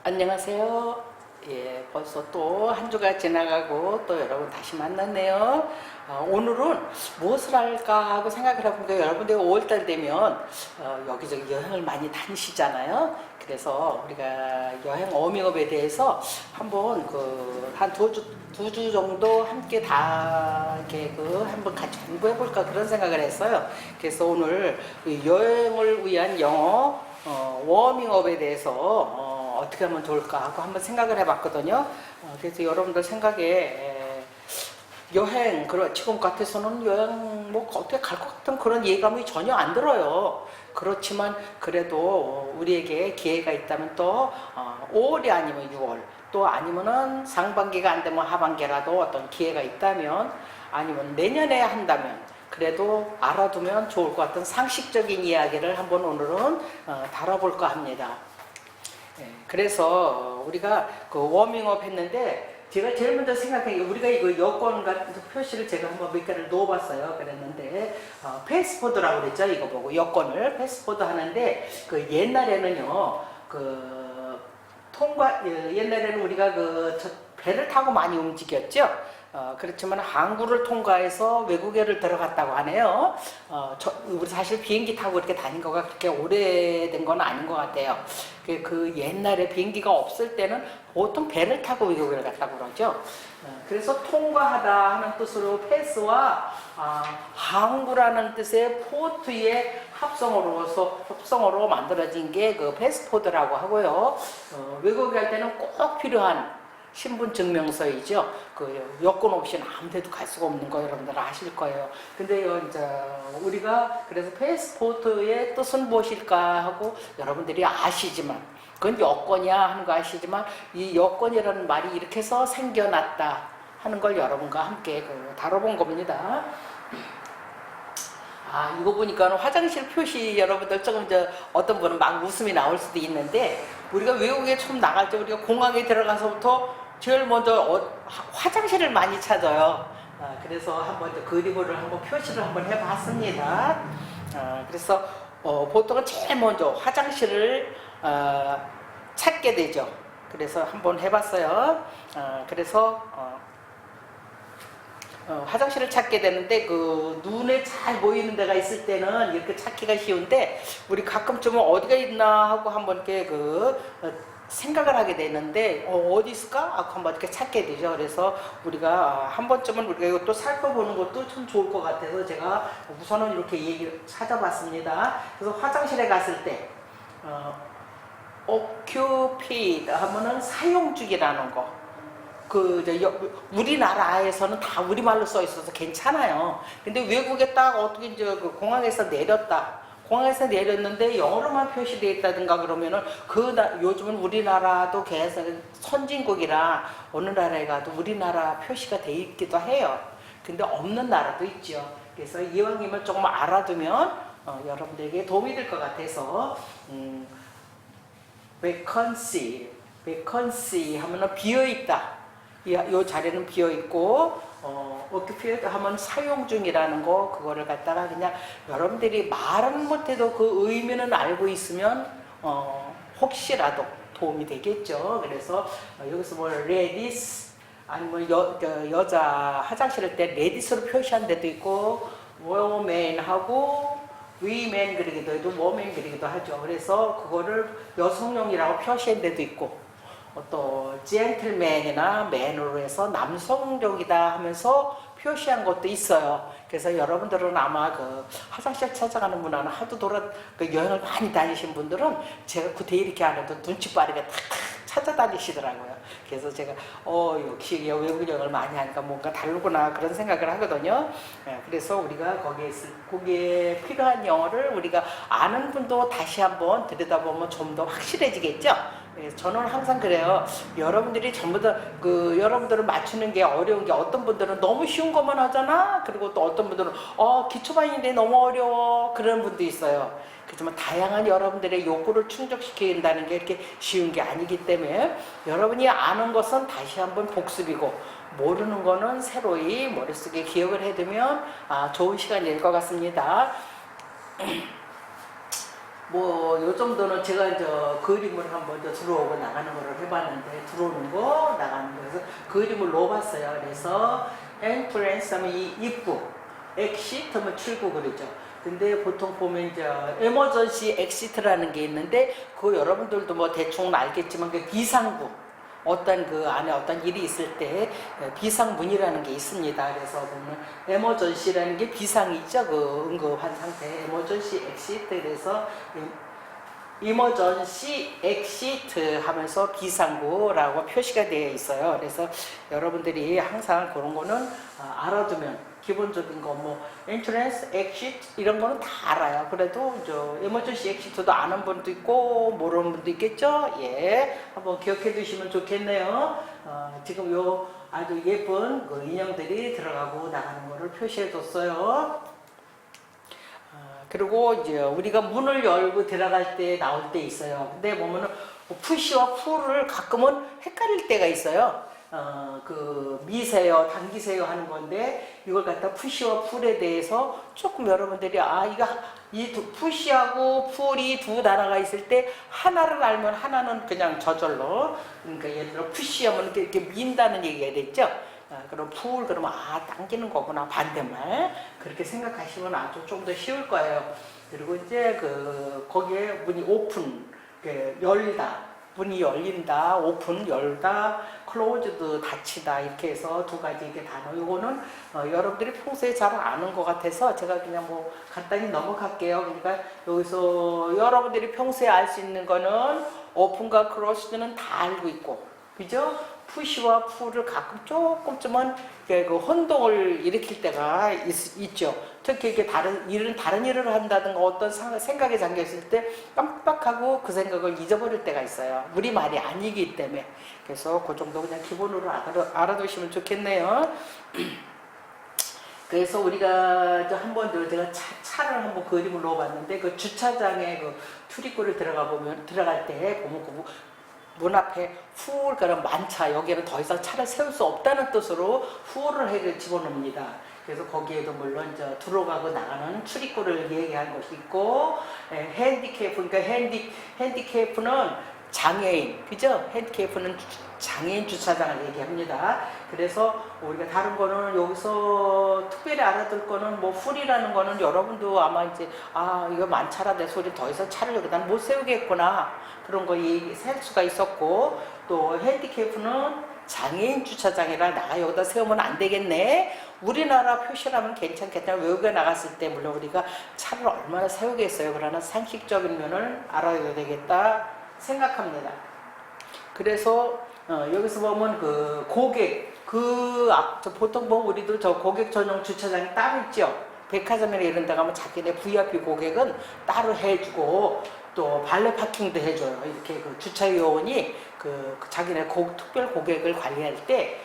안녕하세요. 예, 벌써 또 한 주가 지나가고 또 여러분 다시 만났네요. 오늘은 무엇을 할까 하고 생각을 해보니까 여러분들 5월달 되면 여기저기 여행을 많이 다니시잖아요. 그래서 우리가 여행 워밍업에 대해서 한번 한 두 주 정도 함께 다 이렇게 한번 같이 공부해 볼까 그런 생각을 했어요. 그래서 오늘 여행을 위한 영어 워밍업에 대해서 어떻게 하면 좋을까 하고 한번 생각을 해봤거든요. 그래서 여러분들 생각에 여행, 지금 같아서는 여행 뭐 어떻게 갈 것 같은 그런 예감이 전혀 안 들어요. 그렇지만 그래도 우리에게 기회가 있다면 또 5월이 아니면 6월, 또 아니면은 상반기가 안 되면 하반기라도 어떤 기회가 있다면, 아니면 내년에 한다면 그래도 알아두면 좋을 것 같은 상식적인 이야기를 한번 오늘은 다뤄볼까 합니다. 그래서 우리가 워밍업 했는데, 제가 제일 먼저 생각한 게, 우리가 이거 여권 같은 표시를 제가 한번 몇 개를 넣어봤어요. 그랬는데 패스포드라고 그랬죠. 이거 보고 여권을 패스포드 하는데, 옛날에는요, 옛날에는 우리가 배를 타고 많이 움직였죠. 그렇지만 항구를 통과해서 외국에를 들어갔다고 하네요. 우리 사실 비행기 타고 이렇게 다닌 거가 그렇게 오래된 건 아닌 것 같아요. 옛날에 비행기가 없을 때는 보통 배를 타고 외국을 갔다고 그러죠. 그래서 통과하다 하는 뜻으로 패스와 항구라는 뜻의 포트의 합성어로 만들어진 게 패스포드라고 하고요. 외국에 갈 때는 꼭 필요한 신분증명서이죠. 여권 없이는 아무 데도 갈 수가 없는 거 여러분들 아실 거예요. 근데요, 이제 우리가 그래서 패스포트의 뜻은 무엇일까 하고 여러분들이 아시지만, 그건 여권이야 하는 거 아시지만, 이 여권이라는 말이 이렇게 해서 생겨났다 하는 걸 여러분과 함께 다뤄본 겁니다. 이거 보니까 화장실 표시, 여러분들 조금 어떤 분은 막 웃음이 나올 수도 있는데, 우리가 외국에 처음 나갈 때 우리가 공항에 들어가서부터 제일 먼저 화장실을 많이 찾아요. 그래서 한번 그림을 한번 표시를 한번 해봤습니다. 그래서 보통은 제일 먼저 화장실을 찾게 되죠. 그래서 한번 해봤어요. 그래서 화장실을 찾게 되는데, 눈에 잘 보이는 데가 있을 때는 이렇게 찾기가 쉬운데, 우리 가끔쯤은 어디가 있나 하고 한번 이렇게 생각을 하게 되는데, 어디 있을까? 한번 이렇게 찾게 되죠. 그래서 우리가 한 번쯤은 우리가 이것도 살펴보는 것도 참 좋을 것 같아서 제가 우선은 이렇게 얘기를 찾아봤습니다. 그래서 화장실에 갔을 때, occupied 하면은 사용 중이라는 거. 우리나라에서는 다 우리말로 써 있어서 괜찮아요. 근데 외국에 딱 어떻게 공항에서 내렸다. 공항에서 내렸는데 영어로만 표시되어 있다든가 그러면은 요즘은 우리나라도 계속 선진국이라 어느 나라에 가도 우리나라 표시가 돼 있기도 해요. 근데 없는 나라도 있죠. 그래서 이왕이면 조금 알아두면 여러분들에게 도움이 될 것 같아서, vacancy 하면은 비어있다. 이 자리는 비어있고, occupied 하면 사용 중이라는 거, 그거를 갖다가 그냥 여러분들이 말은 못해도 그 의미는 알고 있으면 혹시라도 도움이 되겠죠. 그래서 여기서 뭐 ladies, 아니면 여자 화장실을 때 ladies로 표시한 데도 있고, woman하고 women 그리기도 해도 woman 그리기도 하죠. 그래서 그거를 여성용이라고 표시한 데도 있고, 또 gentleman이나 man으로 해서 남성적이다 하면서 표시한 것도 있어요. 그래서 여러분들은 아마 화장실 찾아가는 문화는 하도 여행을 많이 다니신 분들은 제가 그때 이렇게 안 해도 눈치 빠르게 탁 찾아다니시더라고요. 그래서 제가 역시 외국 여행을 많이 하니까 뭔가 다르구나 그런 생각을 하거든요. 그래서 우리가 거기에 필요한 영어를 우리가 아는 분도 다시 한번 들여다보면 좀 더 확실해지겠죠. 저는 항상 그래요. 여러분들이 전부 다 여러분들을 맞추는 게 어려운 게, 어떤 분들은 너무 쉬운 것만 하잖아. 그리고 또 어떤 분들은 기초반인데 너무 어려워, 그런 분도 있어요. 그렇지만 다양한 여러분들의 욕구를 충족시킨다는 게 이렇게 쉬운 게 아니기 때문에, 여러분이 아는 것은 다시 한번 복습이고, 모르는 거는 새로이 머릿속에 기억을 해두면 좋은 시간이 될 것 같습니다. 뭐 요 정도는 제가 이제 그림을 한번 이제 들어오고 나가는 거를 해봤는데 들어오는 거 나가는 거 그래서 그림을 넣어봤어요. 그래서 엔트랜스 하면 이 입구, 엑시트 하면 출구 그러죠. 근데 보통 보면 이제 에머전시 엑시트라는 게 있는데 그거 여러분들도 뭐 대충 알겠지만 그 비상구 어떤 그 안에 어떤 일이 있을 때 비상문이라는 게 있습니다. 그래서 보면 에머전시라는 게 비상이죠. 그 응급한 상태 에머전시 엑시트 그래서 이머전시 엑시트 하면서 비상구라고 표시가 되어 있어요. 그래서 여러분들이 항상 그런 거는 알아두면 기본적인 거 뭐 엔트랜스, 엑시트 이런 거는 다 알아요. 그래도 저 에머전시 엑시트도 아는 분도 있고 모르는 분도 있겠죠. 예, 한번 기억해 두시면 좋겠네요. 지금 요 아주 예쁜 그 인형들이 들어가고 나가는 거를 표시해 뒀어요. 그리고 이제 우리가 문을 열고 들어갈 때 나올 때 있어요. 근데 보면은 푸시와 풀을 가끔은 헷갈릴 때가 있어요. 그 미세요, 당기세요 하는 건데 이걸 갖다 푸시와 풀에 대해서 조금 여러분들이 이거 이 푸시하고 풀이 두 단어가 있을 때 하나를 알면 하나는 그냥 저절로 그러니까 예를 들어 푸시하면 이렇게 민다는 얘기가 됐죠. 그럼 풀 그러면 당기는 거구나 반대말 그렇게 생각하시면 아주 좀 더 쉬울 거예요. 그리고 이제 그 거기에 문이 오픈 열다 문이 열린다 오픈 열다 클로즈드 닫히다 이렇게 해서 두 가지 이게 단어 이거는 여러분들이 평소에 잘 아는 것 같아서 제가 그냥 뭐 간단히 넘어갈게요. 그러니까 여기서 여러분들이 평소에 알 수 있는 거는 오픈과 클로즈드는 다 알고 있고 그죠? 푸시와 풀을 가끔 조금쯤은 그 혼동을 일으킬 때가 있죠. 특히 이게 다른 일을 한다든가 어떤 생각에 잠겨 있을 때 깜빡하고 그 생각을 잊어버릴 때가 있어요. 우리 말이 아니기 때문에. 그래서 그 정도 그냥 기본으로 알아두시면 좋겠네요. 그래서 우리가 한번 제가 차를 한번 그림을 넣어봤는데 그 주차장에 그 출입구를 들어갈 때 보면 문 앞에 훌 그런 만차 여기에는 더 이상 차를 세울 수 없다는 뜻으로 훌을 해를 집어넣습니다. 그래서 거기에도 물론 이제 들어가고 나가는 출입구를 얘기한 것이 있고 핸디캡 그러니까 핸디캡은 장애인 그죠? 핸디캡은 장애인 주차장을 얘기합니다. 그래서 우리가 다른 거는 여기서 특별히 알아둘 거는 뭐 훌이라는 거는 여러분도 아마 이제 이거 만차라 내 소리 더 이상 차를 여기다 못 세우겠구나 그런 거 셀 수가 있었고 또 핸디캡은 장애인 주차장이라 나가 여기다 세우면 안 되겠네. 우리나라 표시라면 괜찮겠다. 외국에 나갔을 때 물론 우리가 차를 얼마나 세우겠어요. 그러나 상식적인 면을 알아야 되겠다 생각합니다. 그래서 여기서 보면 그 고객 보통 뭐 우리도 저 고객 전용 주차장이 따로 있죠. 백화점이나 이런 데 가면 자기네 VIP 고객은 따로 해주고 또 발레 파킹도 해줘요. 이렇게 그 주차 요원이 그 자기네 특별 고객을 관리할 때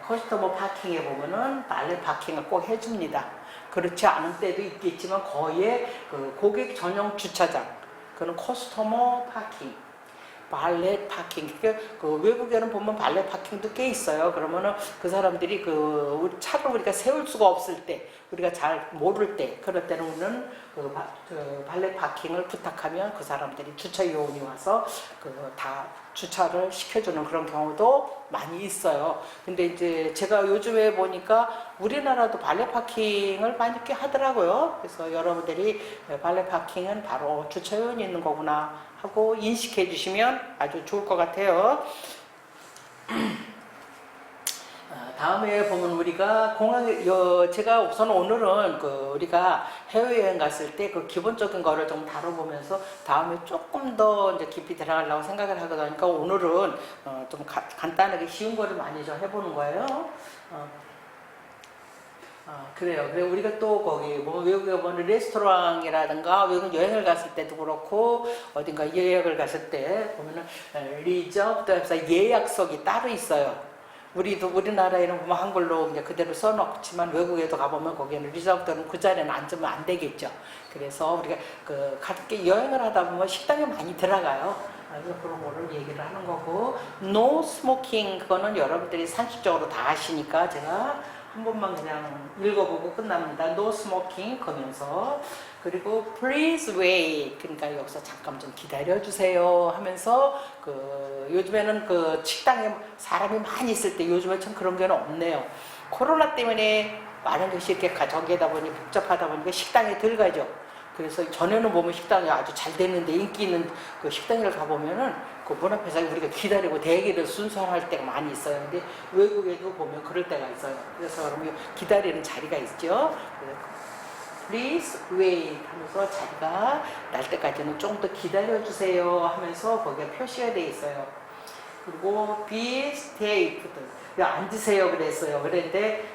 커스터머 파킹에 보면은 발레 파킹을 꼭 해줍니다. 그렇지 않은 때도 있겠지만 거의 그 고객 전용 주차장 그는 커스터머 파킹 발렛 파킹. 그 외국에는 보면 발렛 파킹도 꽤 있어요. 그러면은 그 사람들이 그 차를 우리가 세울 수가 없을 때, 우리가 잘 모를 때, 그럴 때는 우리는 그 발렛 파킹을 부탁하면 그 사람들이 주차 요원이 와서 그 다 주차를 시켜주는 그런 경우도 많이 있어요. 근데 이제 제가 요즘에 보니까 우리나라도 발렛 파킹을 많이 꽤 하더라고요. 그래서 여러분들이 발렛 파킹은 바로 주차 요원이 있는 거구나 하고 인식해 주시면 아주 좋을 것 같아요. 다음에 보면 우리가 제가 우선 오늘은 우리가 해외여행 갔을 때 그 기본적인 거를 좀 다뤄보면서 다음에 조금 더 이제 깊이 들어가려고 생각을 하거든요. 그러니까 오늘은 좀 간단하게 쉬운 거를 많이 좀 해보는 거예요. 그래요. 그리고 우리가 또 거기 뭐 외국에 보면 레스토랑이라든가 외국 여행을 갔을 때도 그렇고 어딘가 예약을 갔을 때 보면은 리저브드 해서 예약석이 따로 있어요. 우리나라에는 보면 한글로 이제 그대로 써놓지만 외국에도 가보면 거기에는 리저브드는 그 자리에는 앉으면 안 되겠죠. 그래서 우리가 가볍게 여행을 하다 보면 식당에 많이 들어가요. 그래서 그런 거를 얘기를 하는 거고, no smoking 그거는 여러분들이 상식적으로 다 아시니까 제가 한 번만 그냥 읽어보고 끝납니다. No smoking 하면서 그리고 please wait 그러니까 여기서 잠깐 좀 기다려주세요 하면서 그 요즘에는 그 식당에 사람이 많이 있을 때 요즘에 참 그런 게는 없네요. 코로나 때문에 많은 것이 이렇게 전개다 보니 복잡하다 보니까 식당에 들어가죠. 그래서 전에는 보면 식당이 아주 잘 됐는데 인기 있는 그 식당을 가보면은 그 문 앞에서 우리가 기다리고 대기를 순서할 때가 많이 있어요. 근데 외국에도 보면 그럴 때가 있어요. 그래서 그러면 기다리는 자리가 있죠. Please wait 하면서 자리가 날 때까지는 좀 더 기다려주세요 하면서 거기에 표시가 돼 있어요. 그리고 be seated 앉으세요 그랬어요. 그런데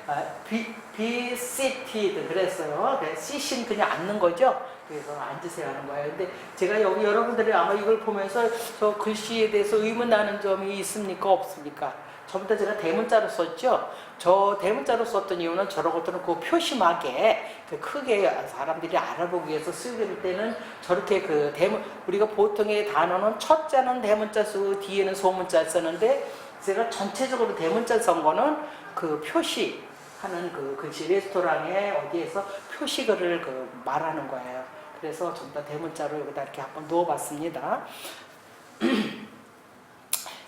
be seated 그랬어요. sit은 그냥 앉는 거죠. 그래서 앉으세요 하는 거예요. 근데 제가 여기 여러분들이 아마 이걸 보면서 저 글씨에 대해서 의문 나는 점이 있습니까? 없습니까? 전부 다 제가 대문자로 썼죠. 저 대문자로 썼던 이유는 저런 것들은 그 표시막에 그 크게 사람들이 알아보기 위해서 쓰게 때는 저렇게 그 대문 우리가 보통의 단어는 첫 자는 대문자 쓰고 뒤에는 소문자 쓰는데 제가 전체적으로 대문자 쓴 거는 그 표시하는 그 글씨 레스토랑에 어디에서 표시글을 그 말하는 거예요. 그래서 전부 다 대문자로 여기다 이렇게 한번 넣어봤습니다.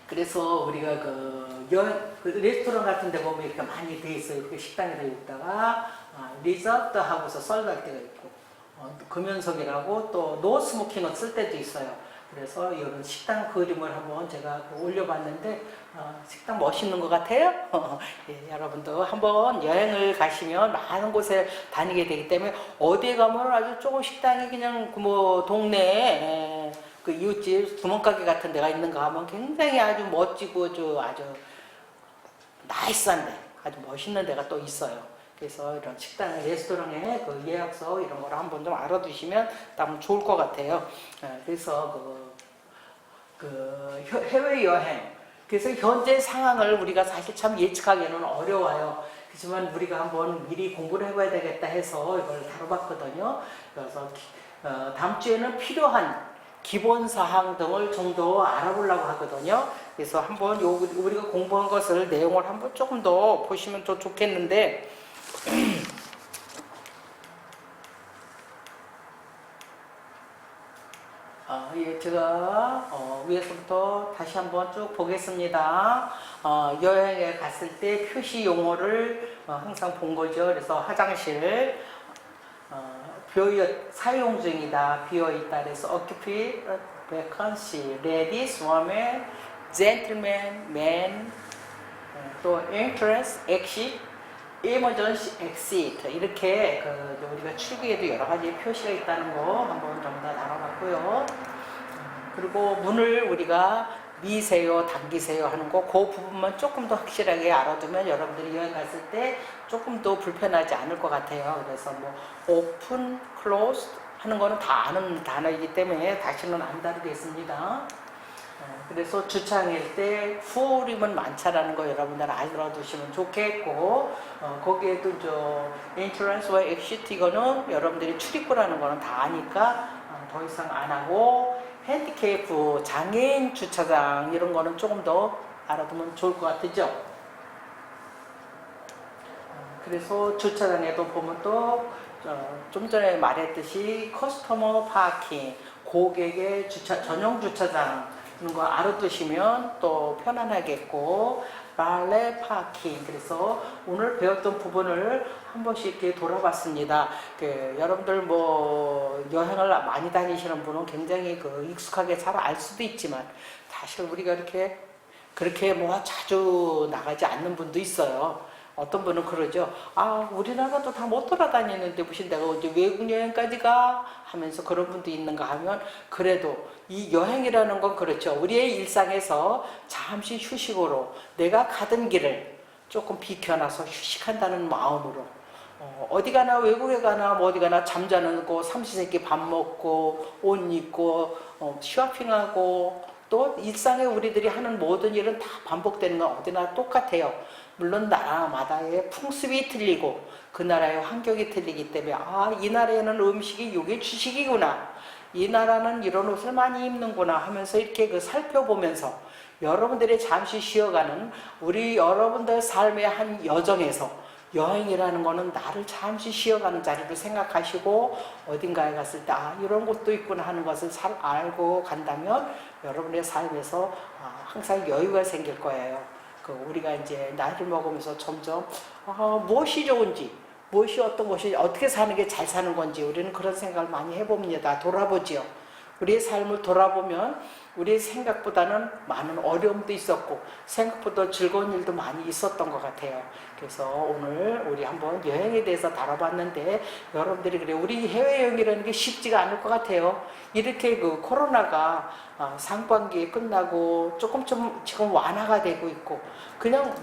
그래서 우리가 그 레스토랑 같은 데 보면 이렇게 많이 돼 있어요. 이렇게 식당에다 있다가 리저트 하고서 썰갈 때가 있고 금연석이라고 또 노스모킹을 쓸 때도 있어요. 그래서 이런 식당 그림을 한번 제가 올려봤는데 식당 멋있는 것 같아요. 예, 여러분도 한번 여행을 가시면 많은 곳에 다니게 되기 때문에 어디에 가면 아주 조금 식당이 그냥 뭐 동네에 그 이웃집 주먹가게 같은 데가 있는가 하면 굉장히 아주 멋지고 아주 나이스한데 아주 멋있는 데가 또 있어요. 그래서 이런 식당, 레스토랑에 그 예약서 이런 걸 한번 좀 알아두시면 참 좋을 것 같아요. 그래서 해외 여행. 그래서 현재 상황을 우리가 사실 참 예측하기는 어려워요. 그렇지만 우리가 한번 미리 공부를 해봐야 되겠다 해서 이걸 다뤄봤거든요. 그래서 다음 주에는 필요한 기본 사항 등을 좀 더 알아보려고 하거든요. 그래서 한번 우리가 공부한 것을 내용을 한번 조금 더 보시면 더 좋겠는데 예, 제가 위에서부터 다시 한번 쭉 보겠습니다. 여행에 갔을 때 표시 용어를 항상 본 거죠. 그래서 화장실 사용 중이다, 비어있다. 그래서 occupy, vacancy, ladies, women, gentlemen, men, 또 entrance, exit, emergency exit 이렇게 우리가 출구에도 여러 가지 표시가 있다는 거 한번 좀 더 나눠봤고요. 그리고 문을 우리가 미세요, 당기세요 하는 거, 그 부분만 조금 더 확실하게 알아두면 여러분들이 여행 갔을 때 조금 더 불편하지 않을 것 같아요. 그래서 뭐 open, closed 하는 거는 다 아는 단어이기 때문에 다시는 안 다루겠습니다. 그래서 주차장일 때 후림은 많다라는 거 여러분들 알아두시면 좋겠고 거기에도 entrance와 exit 이거는 여러분들이 출입구라는 거는 다 아니까 더 이상 안 하고 핸디캡 장애인 주차장 이런 거는 조금 더 알아두면 좋을 것 같죠. 그래서 주차장에도 보면 또 좀 전에 말했듯이 커스터머 파킹 고객의 전용 주차장 이런 거 알아두시면 또 편안하겠고 발레 파킹 그래서 오늘 배웠던 부분을 한 번씩 이렇게 돌아봤습니다. 여러분들 뭐 여행을 많이 다니시는 분은 굉장히 익숙하게 잘 알 수도 있지만 사실 우리가 그렇게 뭐 자주 나가지 않는 분도 있어요. 어떤 분은 그러죠. 우리나라도 다 못 돌아다니는데 무슨 내가 언제 외국 여행까지 가? 하면서 그런 분도 있는가 하면 그래도 이 여행이라는 건 그렇죠. 우리의 일상에서 잠시 휴식으로 내가 가던 길을 조금 비켜나서 휴식한다는 마음으로 어디 가나 외국에 가나 뭐 어디 가나 잠자는 거 삼시세끼 밥 먹고 옷 입고 쇼핑하고 또 일상에 우리들이 하는 모든 일은 다 반복되는 건 어디나 똑같아요. 물론 나라마다의 풍습이 틀리고 그 나라의 환경이 틀리기 때문에 이 나라에는 음식이 이게 주식이구나, 이 나라는 이런 옷을 많이 입는구나 하면서 이렇게 살펴보면서 여러분들이 잠시 쉬어가는 우리 여러분들 삶의 한 여정에서 여행이라는 거는 나를 잠시 쉬어가는 자리로 생각하시고 어딘가에 갔을 때 이런 곳도 있구나 하는 것을 잘 알고 간다면 여러분의 삶에서 항상 여유가 생길 거예요. 우리가 이제 나이를 먹으면서 점점 무엇이 좋은지, 무엇이 어떤 것이 어떻게 사는 게 잘 사는 건지 우리는 그런 생각을 많이 해봅니다. 돌아보지요. 우리의 삶을 돌아보면 우리의 생각보다는 많은 어려움도 있었고 생각보다 즐거운 일도 많이 있었던 것 같아요. 그래서 오늘 우리 한번 여행에 대해서 다뤄봤는데 여러분들이 그래 우리 해외여행이라는 게 쉽지가 않을 것 같아요. 이렇게 코로나가 상반기에 끝나고 조금 지금 완화가 되고 있고 그냥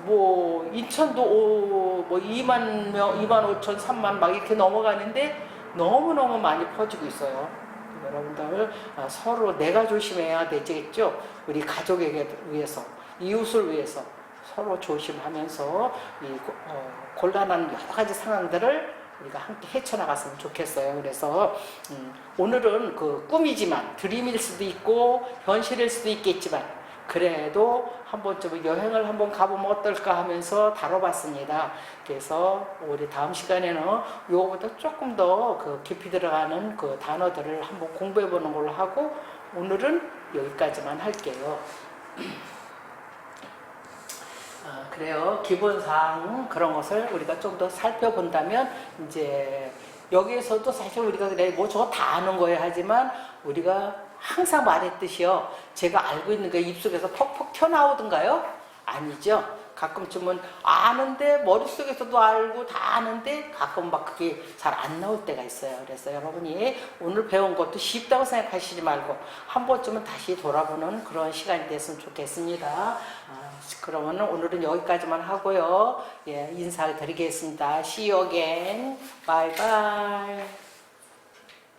인천도 2만 명, 2만 5천, 3만 막 이렇게 넘어가는데 너무너무 많이 퍼지고 있어요. 여러분들 서로 내가 조심해야 되겠죠. 우리 가족에게 위해서, 이웃을 위해서 서로 조심하면서 이 곤란한 여러 가지 상황들을 우리가 함께 헤쳐나갔으면 좋겠어요. 그래서 오늘은 꿈이지만 드림일 수도 있고 현실일 수도 있겠지만 그래도 한 번쯤은 여행을 한번 가보면 어떨까 하면서 다뤄봤습니다. 그래서 우리 다음 시간에는 요거보다 조금 더 깊이 들어가는 단어들을 한번 공부해보는 걸로 하고 오늘은 여기까지만 할게요. 그래요. 기본상 그런 것을 우리가 좀 더 살펴본다면 이제 여기에서도 사실 우리가 그래 저거 다 아는 거예요 하지만 우리가 항상 말했듯이요. 제가 알고 있는 게 입속에서 퍽퍽 튀어나오던가요? 아니죠. 가끔쯤은 아는데 머릿속에서도 알고 다 아는데 가끔 막 그게 잘 안 나올 때가 있어요. 그래서 여러분이 오늘 배운 것도 쉽다고 생각하시지 말고 한 번쯤은 다시 돌아보는 그런 시간이 됐으면 좋겠습니다. 그러면 오늘은 여기까지만 하고요. 인사드리겠습니다. See you again. Bye bye.